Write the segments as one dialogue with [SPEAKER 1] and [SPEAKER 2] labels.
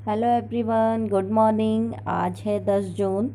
[SPEAKER 1] Hello everyone, good morning. आज है 10 जून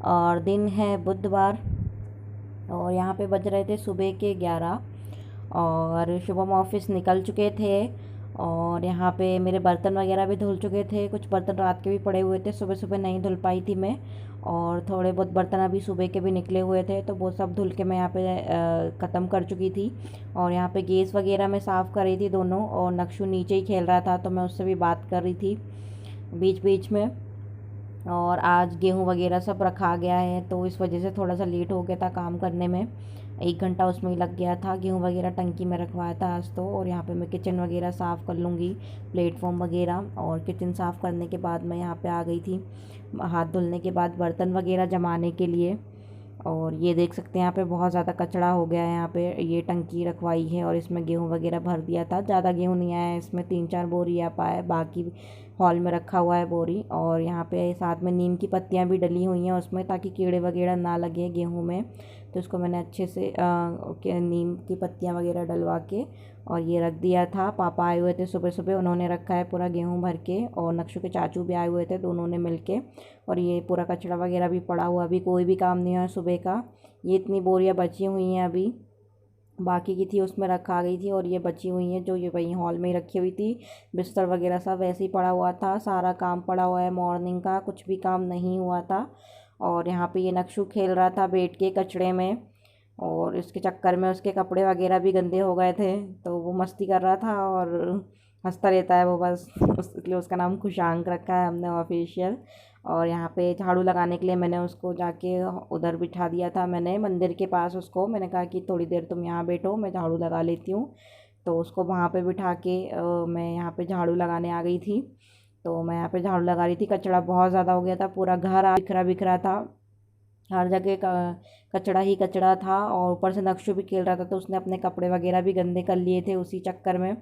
[SPEAKER 1] और दिन है बुधवार। और यहाँ पे बज रहे थे सुबह के 11 और शुभम ऑफिस निकल चुके थे। और यहाँ पे मेरे बर्तन वगैरह भी धुल चुके थे। कुछ बर्तन रात के भी पड़े हुए थे, सुबह सुबह नहीं धुल पाई थी मैं। और थोड़े बहुत बर्तन अभी सुबह के भी निकले हुए थे, तो वो सब धुल के मैं यहाँ पे ख़त्म कर चुकी थी। और यहाँ पे गैस वगैरह मैं साफ़ कर रही थी दोनों, और नक्शु नीचे ही खेल रहा था तो मैं उससे भी बात कर रही थी बीच बीच में। और आज गेहूँ वगैरह सब रखा गया है, तो इस वजह से थोड़ा सा लेट हो गया था काम करने में। 1 घंटा उसमें ही लग गया था। गेहूँ वगैरह टंकी में रखवाया था आज तो। और यहाँ पे मैं किचन वगैरह साफ़ कर लूँगी, प्लेटफॉर्म वगैरह। और किचन साफ़ करने के बाद मैं यहाँ पे आ गई थी हाथ धुलने के बाद बर्तन वगैरह जमाने के लिए। और ये देख सकते हैं यहाँ पे बहुत ज़्यादा कचरा हो गया है। यहाँ पे ये टंकी रखवाई है और इसमें गेहूँ वगैरह भर दिया था। ज़्यादा गेहूँ नहीं आया है इसमें, 3-4 बोरी आ पाया, बाकी हॉल में रखा हुआ है बोरी। और यहाँ पे साथ में नीम की पत्तियाँ भी डली हुई हैं उसमें, ताकि कीड़े वगैरह ना लगे गेहूँ में। तो इसको मैंने अच्छे से नीम की पत्तियाँ वगैरह डलवा के और ये रख दिया था। पापा आए हुए थे सुबह सुबह, उन्होंने रखा है पूरा गेहूँ भर के। और नक्शु के चाचू भी आए हुए थे, दोनों ने मिल के। और ये पूरा कचरा वगैरह भी पड़ा हुआ, अभी कोई भी काम नहीं हुआ सुबह का। ये इतनी बोरियां बची हुई हैं अभी, बाकी की थी उसमें रखा गई थी। और ये बची हुई हैं जो ये वहीं हॉल में ही रखी हुई थी। बिस्तर वगैरह सब वैसे ही पड़ा हुआ था, सारा काम पड़ा हुआ है मॉर्निंग का, कुछ भी काम नहीं हुआ था। और यहाँ पे ये नक्शु खेल रहा था बैठ के कचड़े में, और इसके चक्कर में उसके कपड़े वगैरह भी गंदे हो गए थे। तो वो मस्ती कर रहा था और हंसता रहता है वो बस इसलिए उसका नाम खुशांक रखा है हमने ऑफिशियल। और यहाँ पे झाड़ू लगाने के लिए मैंने उसको जाके उधर बिठा दिया था, मैंने मंदिर के पास उसको मैंने कहा कि थोड़ी देर तुम यहाँ बैठो, मैं झाड़ू लगा लेती हूँ। तो उसको वहाँ पे बिठा के मैं यहाँ पे झाड़ू लगाने आ गई थी। तो मैं यहाँ पे झाड़ू लगा रही थी। कचरा बहुत ज़्यादा हो गया था, पूरा घर बिखरा बिखरा था, हर जगह का कचड़ा ही कचड़ा था। और ऊपर से नक्शु भी खेल रहा था, तो उसने अपने कपड़े वगैरह भी गंदे कर लिए थे उसी चक्कर में।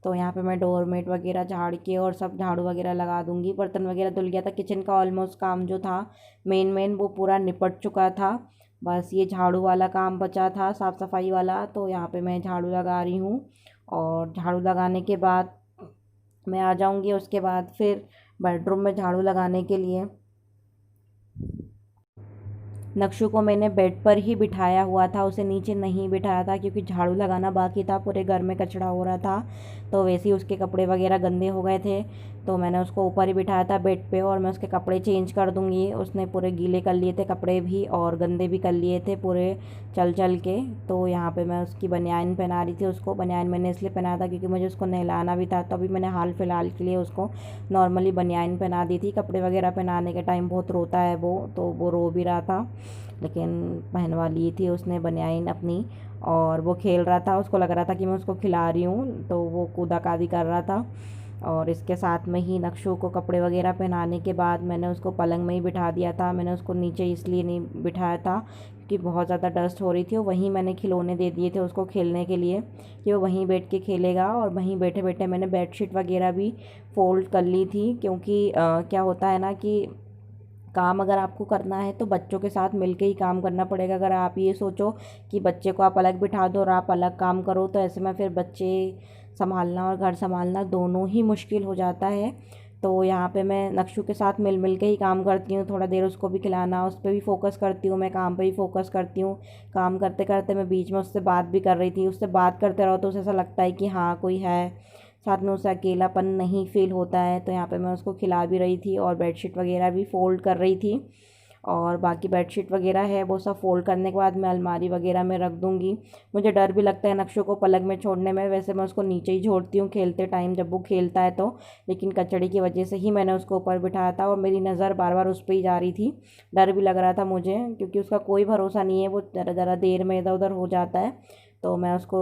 [SPEAKER 1] तो यहाँ पे मैं डोरमेट वगैरह झाड़ के और सब झाड़ू वगैरह लगा दूँगी। बर्तन वगैरह धुल गया था, किचन का ऑलमोस्ट काम जो था मेन मेन वो पूरा निपट चुका था। बस ये झाड़ू वाला काम बचा था, साफ़ सफाई वाला। तो यहाँ पे मैं झाड़ू लगा रही हूँ। और झाड़ू लगाने के बाद मैं आ जाऊँगी उसके बाद फिर बेडरूम में झाड़ू लगाने के लिए। नक्शु को मैंने बेड पर ही बिठाया हुआ था, उसे नीचे नहीं बिठाया था, क्योंकि झाड़ू लगाना बाकी था, पूरे घर में कचरा हो रहा था। तो वैसे ही उसके कपड़े वगैरह गंदे हो गए थे, तो मैंने उसको ऊपर ही बिठाया था बेड पे। और मैं उसके कपड़े चेंज कर दूँगी, उसने पूरे गीले कर लिए थे कपड़े भी और गंदे भी कर लिए थे पूरे चल चल के। तो यहाँ पे मैं उसकी बनियान पहना रही थी उसको। बनियान मैंने इसलिए पहना था क्योंकि मुझे उसको नहलाना भी था, तो अभी मैंने हाल फिलहाल के लिए उसको नॉर्मली बनियान पहना दी थी। कपड़े वगैरह पहनाने के टाइम बहुत रोता है वो, तो वो रो भी रहा था, लेकिन पहनवा ली थी उसने बनियान अपनी। और वो खेल रहा था, उसको लग रहा था कि मैं उसको खिला रही हूँ, तो वो कूदा कादी कर रहा था। और इसके साथ में ही नक्शु को कपड़े वगैरह पहनाने के बाद मैंने उसको पलंग में ही बिठा दिया था। मैंने उसको नीचे इसलिए नहीं बिठाया था कि बहुत ज़्यादा डस्ट हो रही थी। और वहीं मैंने खिलौने दे दिए थे उसको खेलने के लिए, कि वो वहीं बैठ के खेलेगा। और वहीं बैठे बैठे मैंने बेडशीट वगैरह भी फ़ोल्ड कर ली थी, क्योंकि क्या होता है ना कि काम अगर आपको करना है तो बच्चों के साथ मिलके ही काम करना पड़ेगा। अगर आप ये सोचो कि बच्चे को आप अलग बिठा दो और आप अलग काम करो, तो ऐसे में फिर बच्चे संभालना और घर संभालना दोनों ही मुश्किल हो जाता है। तो यहाँ पे मैं नक्शु के साथ मिल मिल के ही काम करती हूँ। थोड़ा देर उसको भी खिलाना, उस पर भी फोकस करती हूँ, मैं काम पे भी फोकस करती हूँ। काम करते करते मैं बीच में उससे बात भी कर रही थी। उससे बात करते रहो तो उसे ऐसा लगता है कि हाँ कोई है साथ में, उसे अकेलापन नहीं फ़ील होता है। तो यहाँ पे मैं उसको खिला भी रही थी और बेडशीट वगैरह भी फ़ोल्ड कर रही थी। और बाकी बेडशीट वगैरह है वो सब फ़ोल्ड करने के बाद मैं अलमारी वगैरह में रख दूँगी। मुझे डर भी लगता है नक्शु को पलंग में छोड़ने में, वैसे मैं उसको नीचे ही छोड़ती हूँ खेलते टाइम जब वो खेलता है तो। लेकिन कचड़े की वजह से ही मैंने उसको ऊपर बिठाया था, और मेरी नज़र बार बार उस पर ही जा रही थी। डर भी लग रहा था मुझे, क्योंकि उसका कोई भरोसा नहीं है, वो ज़रा ज़रा देर में इधर उधर हो जाता है। तो मैं उसको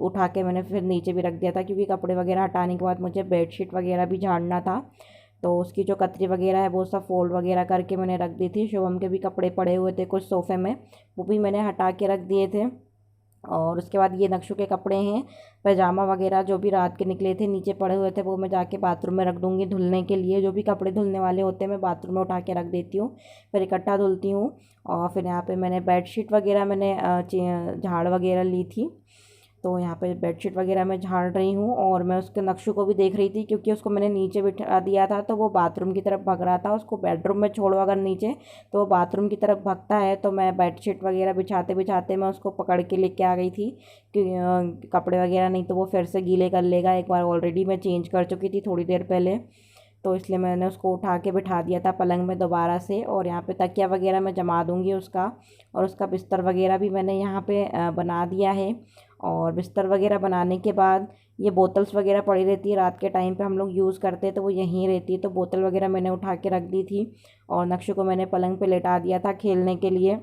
[SPEAKER 1] उठा के मैंने फिर नीचे भी रख दिया था, क्योंकि कपड़े वगैरह हटाने के बाद मुझे बेडशीट वगैरह भी झाड़ना था। तो उसकी जो कतरी वगैरह है वो सब फोल्ड वगैरह करके मैंने रख दी थी। शुभम के भी कपड़े पड़े हुए थे कुछ सोफ़े में, वो भी मैंने हटा के रख दिए थे। और उसके बाद ये नक्शु के कपड़े हैं, पैजामा वगैरह जो भी रात के निकले थे नीचे पड़े हुए थे, वो मैं जाके बाथरूम में रख दूँगी धुलने के लिए। जो भी कपड़े धुलने वाले होते हैं मैं बाथरूम में उठा के रख देती हूँ, फिर इकट्ठा धुलती हूँ। और फिर यहाँ पे मैंने बेडशीट वगैरह मैंने झाड़ वगैरह ली थी। तो यहाँ पे बेडशीट वगैरह मैं झाड़ रही हूँ और मैं उसके नक्शू को भी देख रही थी, क्योंकि उसको मैंने नीचे बिठा दिया था तो वो बाथरूम की तरफ भाग रहा था। उसको बेडरूम में छोड़ो अगर नीचे तो वो बाथरूम की तरफ भागता है। तो मैं बेडशीट वगैरह बिछाते बिछाते मैं उसको पकड़ के लेके आ गई थी कि कपड़े वगैरह नहीं तो वो फिर से गीले कर लेगा। एक बार ऑलरेडी मैं चेंज कर चुकी थी थोड़ी देर पहले, तो इसलिए मैंने उसको उठा के बिठा दिया था पलंग में दोबारा से। और यहाँ पे तकिया वगैरह मैं जमा दूँगी उसका, और उसका बिस्तर वगैरह भी मैंने यहाँ पे बना दिया है। और बिस्तर वगैरह बनाने के बाद ये बोतल्स वगैरह पड़ी रहती है, रात के टाइम पे हम लोग यूज़ करते हैं तो वो यहीं रहती है, तो बोतल वगैरह मैंने उठा के रख दी थी। और नक्शु को मैंने पलंग पे लेटा दिया था खेलने के लिए।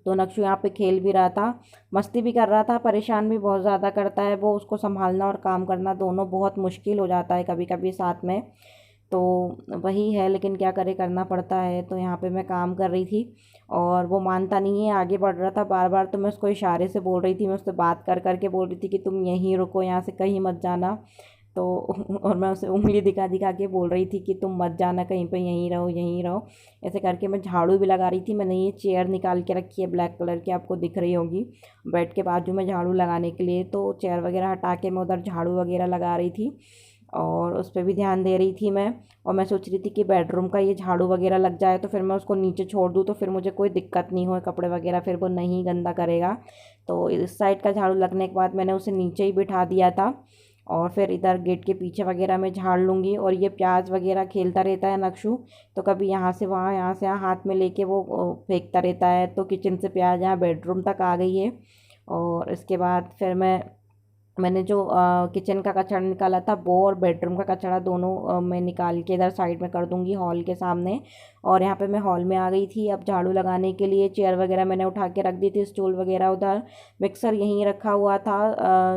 [SPEAKER 1] तो नक्शु यहाँ पे खेल भी रहा था, मस्ती भी कर रहा था, परेशान भी बहुत ज़्यादा करता है वो। उसको संभालना और काम करना दोनों बहुत मुश्किल हो जाता है कभी कभी साथ में। तो वही है, लेकिन क्या करे, करना पड़ता है। तो यहाँ पे मैं काम कर रही थी और वो मानता नहीं है, आगे बढ़ रहा था बार बार। तो मैं उसको इशारे से बोल रही थी, मैं उससे बात कर करके बोल रही थी कि तुम यहीं रुको, यहाँ से कहीं मत जाना। तो और मैं उसे उंगली दिखा दिखा के बोल रही थी कि तुम मत जाना कहीं पे, यहीं रहो यहीं रहो। ऐसे करके मैं झाड़ू भी लगा रही थी। मैंने ये चेयर निकाल के रखी है ब्लैक कलर की, आपको दिख रही होगी, बेड के बाजू में झाड़ू लगाने के लिए। तो चेयर वगैरह हटा के मैं उधर झाड़ू वगैरह लगा रही थी और उस पर भी ध्यान दे रही थी मैं। और मैं सोच रही थी कि बेडरूम का ये झाड़ू वगैरह लग जाए तो फिर मैं उसको नीचे छोड़ दूँ, तो फिर मुझे कोई दिक्कत नहीं हो, कपड़े वगैरह फिर वो नहीं गंदा करेगा। तो इस साइड का झाड़ू लगने के बाद मैंने उसे नीचे ही बिठा दिया था। और फिर इधर गेट के पीछे वगैरह मैं झाड़ लूँगी। और ये प्याज वगैरह खेलता रहता है नक्शु, तो कभी यहाँ से वहाँ यहाँ से यहाँ हाथ में लेके वो फेंकता रहता है। तो किचन से प्याज यहाँ बेडरूम तक आ गई है। और इसके बाद फिर मैंने जो किचन का कचरा निकाला था वो और बेडरूम का कचरा दोनों मैं निकाल के इधर साइड में कर दूंगी हॉल के सामने। और यहाँ पे मैं हॉल में आ गई थी अब झाड़ू लगाने के लिए। चेयर वगैरह मैंने उठा के रख दी थी, स्टूल वगैरह उधर, मिक्सर यहीं रखा हुआ था।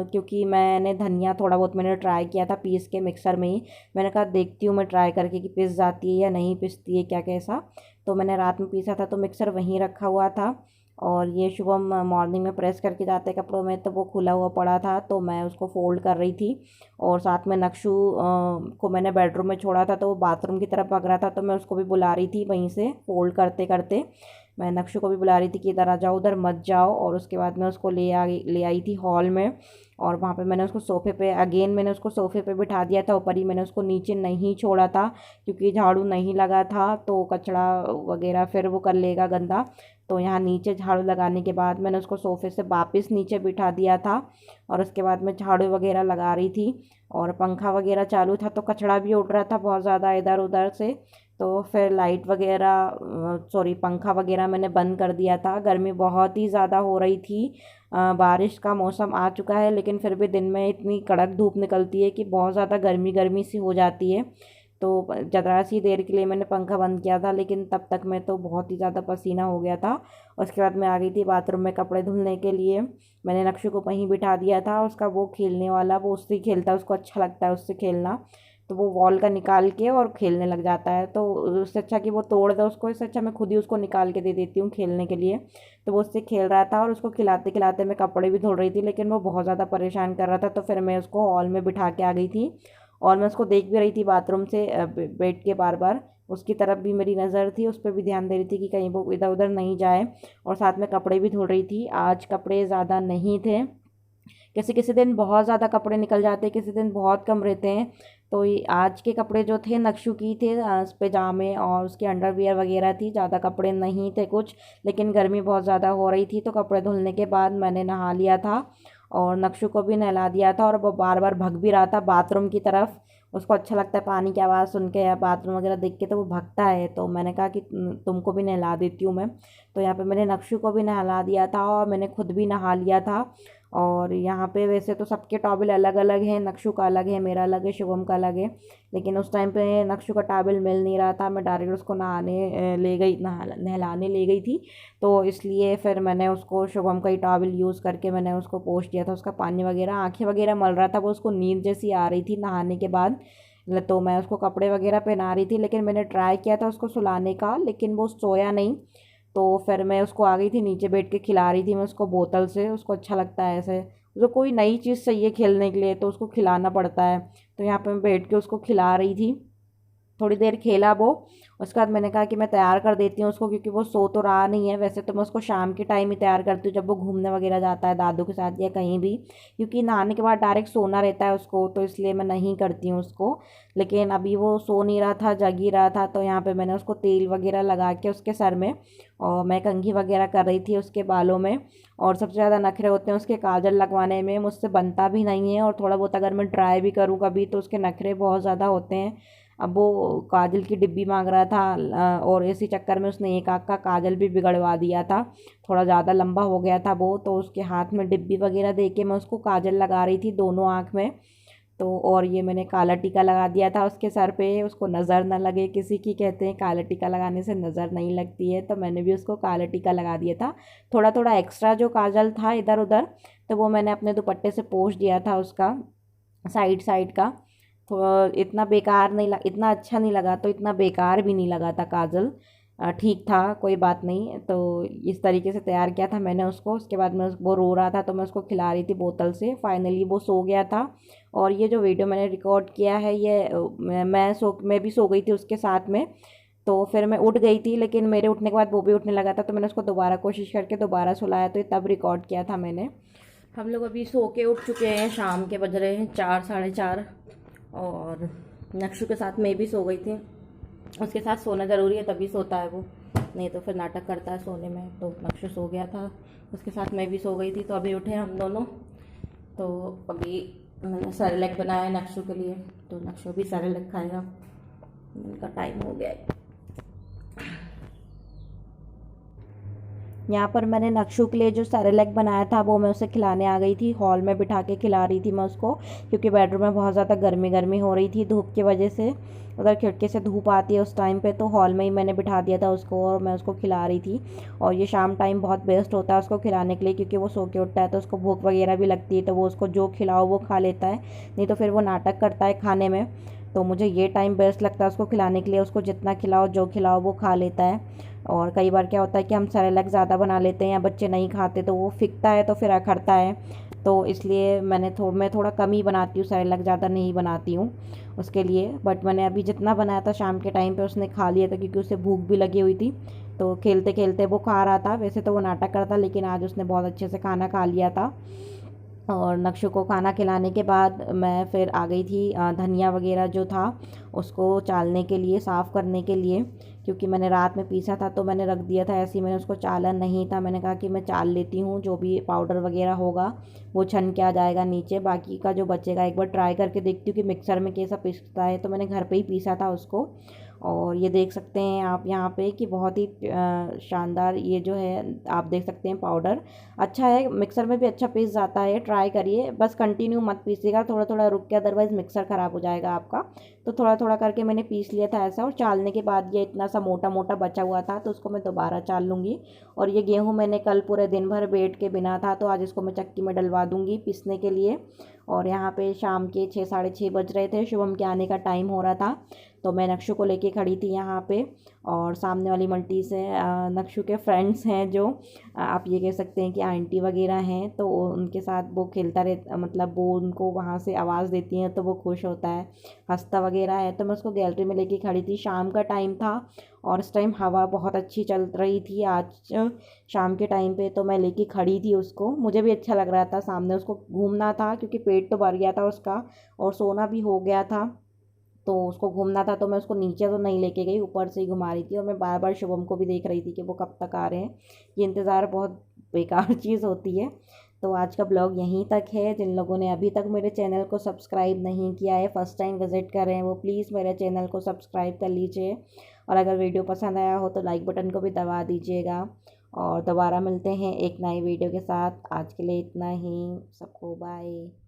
[SPEAKER 1] क्योंकि मैंने धनिया थोड़ा बहुत मैंने ट्राई किया था पीस के मिक्सर में ही। मैंने कहा देखती हूँ मैं ट्राई करके कि पिस जाती है या नहीं पिसती है, क्या कैसा। तो मैंने रात में पीसा था तो मिक्सर वहीं रखा हुआ था। और ये शुभम मॉर्निंग में प्रेस करके जाते कपड़ों में, तो वो खुला हुआ पड़ा था तो मैं उसको फ़ोल्ड कर रही थी। और साथ में नक्शु को मैंने बेडरूम में छोड़ा था तो वो बाथरूम की तरफ भाग रहा था, तो मैं उसको भी बुला रही थी वहीं से फ़ोल्ड करते करते। मैं नक्शु को भी बुला रही थी कि इधर आ जाओ, उधर मत जाओ। और उसके बाद मैं उसको ले आई थी हॉल में। और वहाँ पे मैंने उसको सोफ़े पे अगेन मैंने उसको सोफ़े पे बिठा दिया था, ऊपर ही मैंने उसको नीचे नहीं छोड़ा था क्योंकि झाड़ू नहीं लगा था तो कचरा वगैरह फिर वो कर लेगा गंदा। तो यहाँ नीचे झाड़ू लगाने के बाद मैंने उसको सोफ़े से वापस नीचे बिठा दिया था। और उसके बाद मैं झाड़ू वगैरह लगा रही थी और पंखा वगैरह चालू था तो कचरा भी उड़ रहा था बहुत ज़्यादा इधर उधर से। तो फिर लाइट वगैरह सॉरी पंखा वगैरह मैंने बंद कर दिया था। गर्मी बहुत ही ज़्यादा हो रही थी। बारिश का मौसम आ चुका है लेकिन फिर भी दिन में इतनी कड़क धूप निकलती है कि बहुत ज़्यादा गर्मी गर्मी सी हो जाती है। तो ज़रा सी देर के लिए मैंने पंखा बंद किया था लेकिन तब तक मैं तो बहुत ही ज़्यादा पसीना हो गया था। उसके बाद मैं आ गई थी बाथरूम में कपड़े धुलने के लिए। मैंने नक्शु को वहीं बिठा दिया था, उसका वो खेलने वाला, वो उससे ही खेलता है, उसको अच्छा लगता है उससे खेलना। तो वो वॉल का निकाल के और खेलने लग जाता है। तो उससे अच्छा कि वो तोड़ दे उसको, इससे अच्छा मैं खुद ही उसको निकाल के दे देती हूँ खेलने के लिए। तो वो उससे खेल रहा था और उसको खिलाते खिलाते मैं कपड़े भी धुल रही थी, लेकिन वो बहुत ज़्यादा परेशान कर रहा था तो फिर मैं उसको हॉल में बिठा के आ गई थी। और मैं उसको देख भी रही थी बाथरूम से बैठ के, बार बार उसकी तरफ भी मेरी नज़र थी, उस पर भी ध्यान दे रही थी कि कहीं वो इधर उधर नहीं जाए। और साथ में कपड़े भी धुल रही थी। आज कपड़े ज़्यादा नहीं थे, किसी किसी दिन बहुत ज़्यादा कपड़े निकल जाते हैं, किसी दिन बहुत कम रहते हैं। तो ये आज के कपड़े जो थे नक्शु की थे, पैजामे और उसके अंडरवियर वगैरह थी, ज़्यादा कपड़े नहीं थे कुछ। लेकिन गर्मी बहुत ज़्यादा हो रही थी तो कपड़े धुलने के बाद मैंने नहा लिया था और नक्शु को भी नहला दिया था। और वो बार बार भग भी रहा था बाथरूम की तरफ, उसको अच्छा लगता है पानी की आवाज़ सुन के या बाथरूम वगैरह देख के, तो वो भगता है। तो मैंने कहा कि तुमको भी नहला देती हूँ मैं। तो यहाँ पे मैंने नक्शु को भी नहला दिया था और मैंने खुद भी नहा लिया था। और यहाँ पे वैसे तो सबके टॉवल अलग अलग हैं, नक्शु का अलग है, मेरा अलग है, शुभम का अलग है। लेकिन उस टाइम पे नक्शु का टॉवल मिल नहीं रहा था, मैं डायरेक्ट उसको नहाने ले गई, नहलाने ले गई थी। तो इसलिए फिर मैंने उसको शुभम का ही टॉवल यूज़ करके मैंने उसको पोंछ दिया था। उसका पानी वगैरह आँखें वगैरह मल रहा था, वो उसको नींद जैसी आ रही थी नहाने के बाद। तो मैं उसको कपड़े वगैरह पहना रही थी, लेकिन मैंने ट्राई किया था उसको सुलाने का लेकिन वो सोया नहीं। तो फिर मैं उसको आ गई थी नीचे बैठ के खिला रही थी मैं उसको बोतल से, उसको अच्छा लगता है ऐसे। उसको कोई नई चीज़ चाहिए खेलने के लिए तो उसको खिलाना पड़ता है। तो यहाँ पे मैं बैठ के उसको खिला रही थी। थोड़ी देर खेला वो। उसके बाद मैंने कहा कि मैं तैयार कर देती हूँ उसको, क्योंकि वो सो तो रहा नहीं है। वैसे तो मैं उसको शाम के टाइम ही तैयार करती हूँ जब वो घूमने वगैरह जाता है दादू के साथ या कहीं भी, क्योंकि नहाने के बाद डायरेक्ट सोना रहता है उसको, तो इसलिए मैं नहीं करती हूँ उसको। लेकिन अभी वो सो नहीं रहा था, जग ही रहा था, तो यहाँ पे मैंने उसको तेल वगैरह लगा के उसके सर में, और मैं कंघी वगैरह कर रही थी उसके बालों में। और सबसे ज़्यादा नखरे होते हैं उसके काजल लगवाने में, मुझसे बनता भी नहीं है, और थोड़ा बहुत अगर मैं ट्राई भी करूँ कभी तो उसके नखरे बहुत ज़्यादा होते हैं। अब वो काजल की डिब्बी मांग रहा था, और इसी चक्कर में उसने एक आँख का काजल भी बिगड़वा दिया था। थोड़ा ज़्यादा लंबा हो गया था वो, तो उसके हाथ में डिब्बी वगैरह दे के मैं उसको काजल लगा रही थी दोनों आँख में। तो और ये मैंने काला टीका लगा दिया था उसके सर पे, उसको नज़र ना लगे किसी की, कहते हैं काला टीका लगाने से नज़र नहीं लगती है, तो मैंने भी उसको काला टीका लगा दिया था। थोड़ा थोड़ा एक्स्ट्रा जो काजल था इधर उधर, तो वो मैंने अपने दुपट्टे से पोंछ दिया था उसका, साइड साइड का। तो इतना बेकार नहीं लगा, इतना अच्छा नहीं लगा, तो इतना बेकार भी नहीं लगा था काजल, ठीक था, कोई बात नहीं। तो इस तरीके से तैयार किया था मैंने उसको। उसके बाद मैं वो रो रहा था तो मैं उसको खिला रही थी बोतल से, फाइनली वो सो गया था। और ये जो वीडियो मैंने रिकॉर्ड किया है ये मैं भी सो गई थी उसके साथ में। तो फिर मैं उठ गई थी, लेकिन मेरे उठने के बाद वो भी उठने लगा था, तो मैंने उसको दोबारा कोशिश करके दोबारा सुलाया, तो ये तब रिकॉर्ड किया था मैंने। हम लोग अभी सो के उठ चुके हैं, शाम के बज रहे हैं 4 साढ़े 4। और नक्शु के साथ मैं भी सो गई थी, उसके साथ सोना ज़रूरी है तभी सोता है वो, नहीं तो फिर नाटक करता है सोने में। तो नक्शु सो गया था, उसके साथ मैं भी सो गई थी, तो अभी उठे हम दोनों। तो अभी मैंने सेरेलैक बनाया है नक्शु के लिए, तो नक्शु भी सेरेलैक खाएगा, उनका टाइम हो गया है। यहाँ पर मैंने नक्शु के लिए जो सेरेलैक बनाया था वो मैं उसे खिलाने आ गई थी, हॉल में बिठा के खिला रही थी मैं उसको, क्योंकि बेडरूम में बहुत ज़्यादा गर्मी गर्मी हो रही थी धूप की वजह से। उधर खिड़की से धूप आती है उस टाइम पे, तो हॉल में ही मैंने बिठा दिया था उसको और मैं उसको खिला रही थी। और ये शाम टाइम बहुत बेस्ट होता है उसको खिलाने के लिए, क्योंकि वो सो के उठता है तो उसको भूख वगैरह भी लगती है, तो वो उसको जो खिलाओ वो खा लेता है, नहीं तो फिर वो नाटक करता है खाने में। तो मुझे ये टाइम बेस्ट लगता है उसको खिलाने के लिए, उसको जितना खिलाओ जो खिलाओ वो खा लेता है। और कई बार क्या होता है कि हम सेरेलैक ज़्यादा बना लेते हैं या बच्चे नहीं खाते तो वो फिकता है तो फिर अखड़ता है, तो इसलिए मैं थोड़ा कम ही बनाती हूँ सेरेलैक, ज़्यादा नहीं बनाती हूँ उसके लिए। बट मैंने अभी जितना बनाया था शाम के टाइम पे उसने खा लिया था, क्योंकि उसे भूख भी लगी हुई थी, तो खेलते खेलते वो खा रहा था। वैसे तो वो नाटक करता, लेकिन आज उसने बहुत अच्छे से खाना खा लिया था। और नक्शु को खाना खिलाने के बाद मैं फिर आ गई थी धनिया वगैरह जो था उसको चालने के लिए, साफ़ करने के लिए, क्योंकि मैंने रात में पीसा था तो मैंने रख दिया था ऐसे ही, मैंने उसको चाला नहीं था। मैंने कहा कि मैं चाल लेती हूँ, जो भी पाउडर वगैरह होगा वो छन के आ जाएगा नीचे, बाकी का जो बचेगा एक बार ट्राई करके देखती हूँ कि मिक्सर में कैसा पीसता है। तो मैंने घर पे ही पीसा था उसको। और ये देख सकते हैं आप यहाँ पे कि बहुत ही शानदार ये जो है आप देख सकते हैं पाउडर, अच्छा है, मिक्सर में भी अच्छा पीस जाता है। ट्राई करिए, बस कंटिन्यू मत पीसिएगा, थोड़ा थोड़ा रुक के, अदरवाइज़ मिक्सर ख़राब हो जाएगा आपका। तो थोड़ा थोड़ा करके मैंने पीस लिया था ऐसा, और चालने के बाद ये इतना सा मोटा मोटा बचा हुआ था तो उसको मैं दोबारा चाल लूँगी। और ये गेहूँ मैंने कल पूरे दिन भर बैठ के बिना था, तो आज इसको मैं चक्की में डलवा दूँगी पीसने के लिए। और यहाँ पे शाम के 6 साढ़े 6 बज रहे थे, शुभम के आने का टाइम हो रहा था, तो मैं नक्शु को लेके खड़ी थी यहाँ पे। और सामने वाली मल्टी से नक्शु के फ्रेंड्स हैं जो आप ये कह सकते हैं कि आंटी वगैरह हैं, तो उनके साथ वो खेलता रह, मतलब वो उनको वहाँ से आवाज़ देती हैं तो वो खुश होता है, हंसता वगैरह है। तो मैं उसको गैलरी में लेके खड़ी थी, शाम का टाइम था और इस टाइम हवा बहुत अच्छी चल रही थी आज शाम के टाइम पे, तो मैं लेके खड़ी थी उसको। मुझे भी अच्छा लग रहा था, सामने उसको घूमना था क्योंकि पेट तो भर गया था उसका और सोना भी हो गया था, तो उसको घूमना था। तो मैं उसको नीचे तो नहीं लेके गई, ऊपर से ही घुमा रही थी, और मैं बार बार शुभम को भी देख रही थी कि वो कब तक आ रहे हैं। ये इंतज़ार बहुत बेकार चीज़ होती है। तो आज का ब्लॉग यहीं तक है। जिन लोगों ने अभी तक मेरे चैनल को सब्सक्राइब नहीं किया है, फ़र्स्ट टाइम विज़िट कर रहे हैं, वो प्लीज़ मेरे चैनल को सब्सक्राइब कर लीजिए। और अगर वीडियो पसंद आया हो तो लाइक बटन को भी दबा दीजिएगा। और दोबारा मिलते हैं एक नई वीडियो के साथ। आज के लिए इतना ही, सबको बाय।